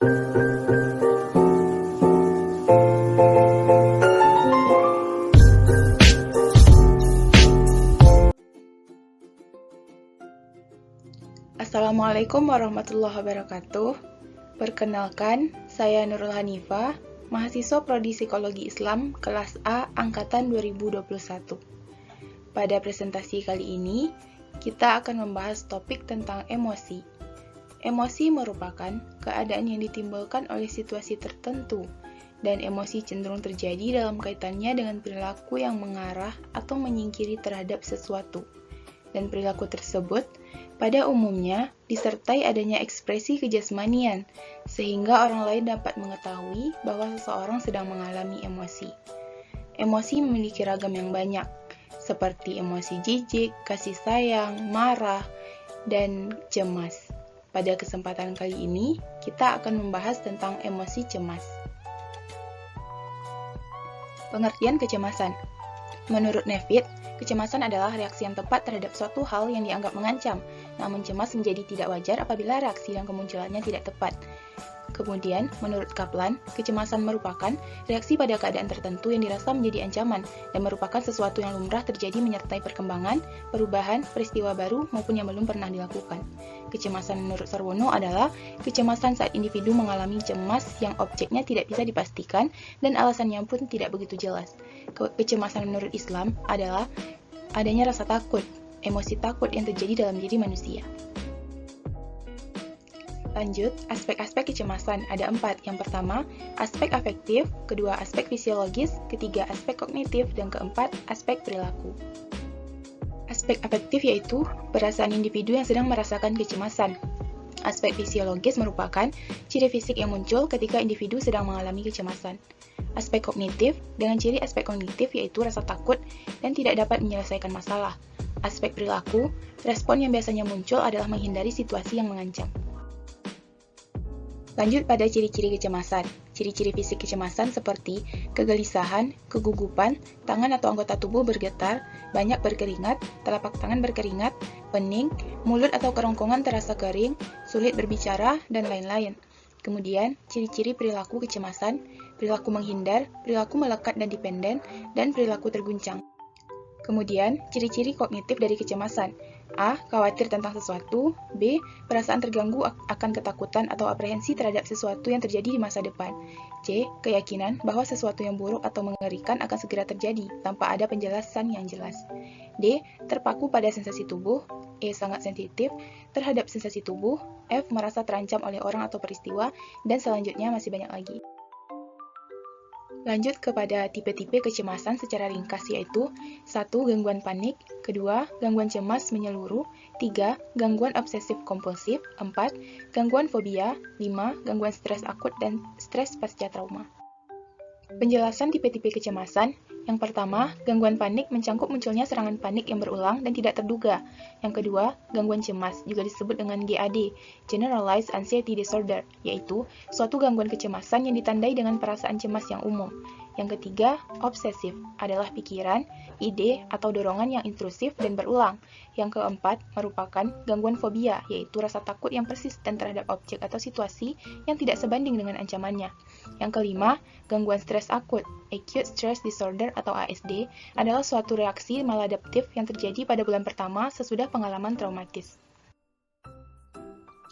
Assalamualaikum warahmatullahi wabarakatuh. Perkenalkan, saya Nurul Hanifah, mahasiswa Prodi Psikologi Islam kelas A angkatan 2021. Pada presentasi kali ini, kita akan membahas topik tentang emosi. Emosi merupakan keadaan yang ditimbulkan oleh situasi tertentu, dan emosi cenderung terjadi dalam kaitannya dengan perilaku yang mengarah atau menyingkiri terhadap sesuatu. Dan perilaku tersebut pada umumnya disertai adanya ekspresi kejasmanian, sehingga orang lain dapat mengetahui bahwa seseorang sedang mengalami emosi. Emosi memiliki ragam yang banyak, seperti emosi jijik, kasih sayang, marah, dan cemas. Pada kesempatan kali ini, kita akan membahas tentang emosi cemas. Pengertian kecemasan. Menurut Nevitt, kecemasan adalah reaksi yang tepat terhadap suatu hal yang dianggap mengancam, namun cemas menjadi tidak wajar apabila reaksi dan kemunculannya tidak tepat. Kemudian, menurut Kaplan, kecemasan merupakan reaksi pada keadaan tertentu yang dirasa menjadi ancaman dan merupakan sesuatu yang lumrah terjadi menyertai perkembangan, perubahan, peristiwa baru maupun yang belum pernah dilakukan. Kecemasan menurut Sarwono adalah kecemasan saat individu mengalami cemas yang objeknya tidak bisa dipastikan dan alasannya pun tidak begitu jelas. Kecemasan menurut Islam adalah adanya rasa takut, emosi takut yang terjadi dalam diri manusia. Lanjut, aspek-aspek kecemasan ada 4. Yang pertama, aspek afektif, kedua aspek fisiologis, ketiga aspek kognitif, dan keempat aspek perilaku. Aspek afektif yaitu perasaan individu yang sedang merasakan kecemasan. Aspek fisiologis merupakan ciri fisik yang muncul ketika individu sedang mengalami kecemasan. Aspek kognitif dengan ciri aspek kognitif yaitu rasa takut dan tidak dapat menyelesaikan masalah. Aspek perilaku, respon yang biasanya muncul adalah menghindari situasi yang mengancam. Lanjut pada ciri-ciri kecemasan. Ciri-ciri fisik kecemasan seperti kegelisahan, kegugupan, tangan atau anggota tubuh bergetar, banyak berkeringat, telapak tangan berkeringat, pening, mulut atau kerongkongan terasa kering, sulit berbicara, dan lain-lain. Kemudian, ciri-ciri perilaku kecemasan, perilaku menghindar, perilaku melekat dan dependen, dan perilaku terguncang. Kemudian, ciri-ciri kognitif dari kecemasan. A. Khawatir tentang sesuatu. B. Perasaan terganggu akan ketakutan atau aprehensi terhadap sesuatu yang terjadi di masa depan. C. Keyakinan bahwa sesuatu yang buruk atau mengerikan akan segera terjadi tanpa ada penjelasan yang jelas. D. Terpaku pada sensasi tubuh. E. Sangat sensitif terhadap sensasi tubuh. F. Merasa terancam oleh orang atau peristiwa. Dan selanjutnya masih banyak lagi. Lanjut kepada tipe-tipe kecemasan secara ringkas yaitu 1. Gangguan panik, 2. Gangguan cemas menyeluruh, 3. Gangguan obsesif-kompulsif, 4. Gangguan fobia, 5. Gangguan stres akut dan stres pasca trauma. Penjelasan tipe-tipe kecemasan. Yang pertama, gangguan panik mencangkup munculnya serangan panik yang berulang dan tidak terduga. Yang kedua, gangguan cemas, juga disebut dengan GAD, Generalized Anxiety Disorder, yaitu suatu gangguan kecemasan yang ditandai dengan perasaan cemas yang umum. Yang ketiga, obsesif, adalah pikiran, ide, atau dorongan yang intrusif dan berulang. Yang keempat, merupakan gangguan fobia, yaitu rasa takut yang persisten terhadap objek atau situasi yang tidak sebanding dengan ancamannya. Yang kelima, gangguan stres akut, Acute Stress Disorder atau ASD, adalah suatu reaksi maladaptif yang terjadi pada bulan pertama sesudah pengalaman traumatis.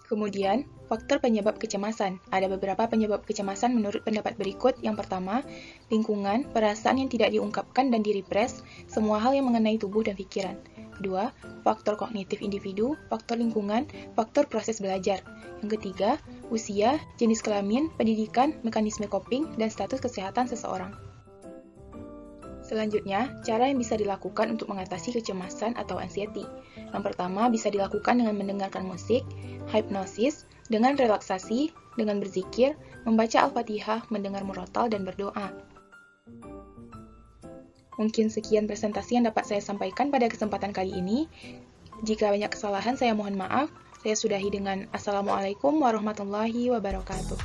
Kemudian, faktor penyebab kecemasan. Ada beberapa penyebab kecemasan menurut pendapat berikut. Yang pertama, lingkungan, perasaan yang tidak diungkapkan dan direpres, semua hal yang mengenai tubuh dan pikiran. Kedua, faktor kognitif individu, faktor lingkungan, faktor proses belajar. Yang ketiga, usia, jenis kelamin, pendidikan, mekanisme coping, dan status kesehatan seseorang. Selanjutnya, cara yang bisa dilakukan untuk mengatasi kecemasan atau anxiety. Yang pertama, bisa dilakukan dengan mendengarkan musik, hipnosis, dengan relaksasi, dengan berzikir, membaca Al-Fatihah, mendengar murotal, dan berdoa. Mungkin sekian presentasi yang dapat saya sampaikan pada kesempatan kali ini. Jika banyak kesalahan, saya mohon maaf. Saya sudahi dengan Assalamualaikum warahmatullahi wabarakatuh.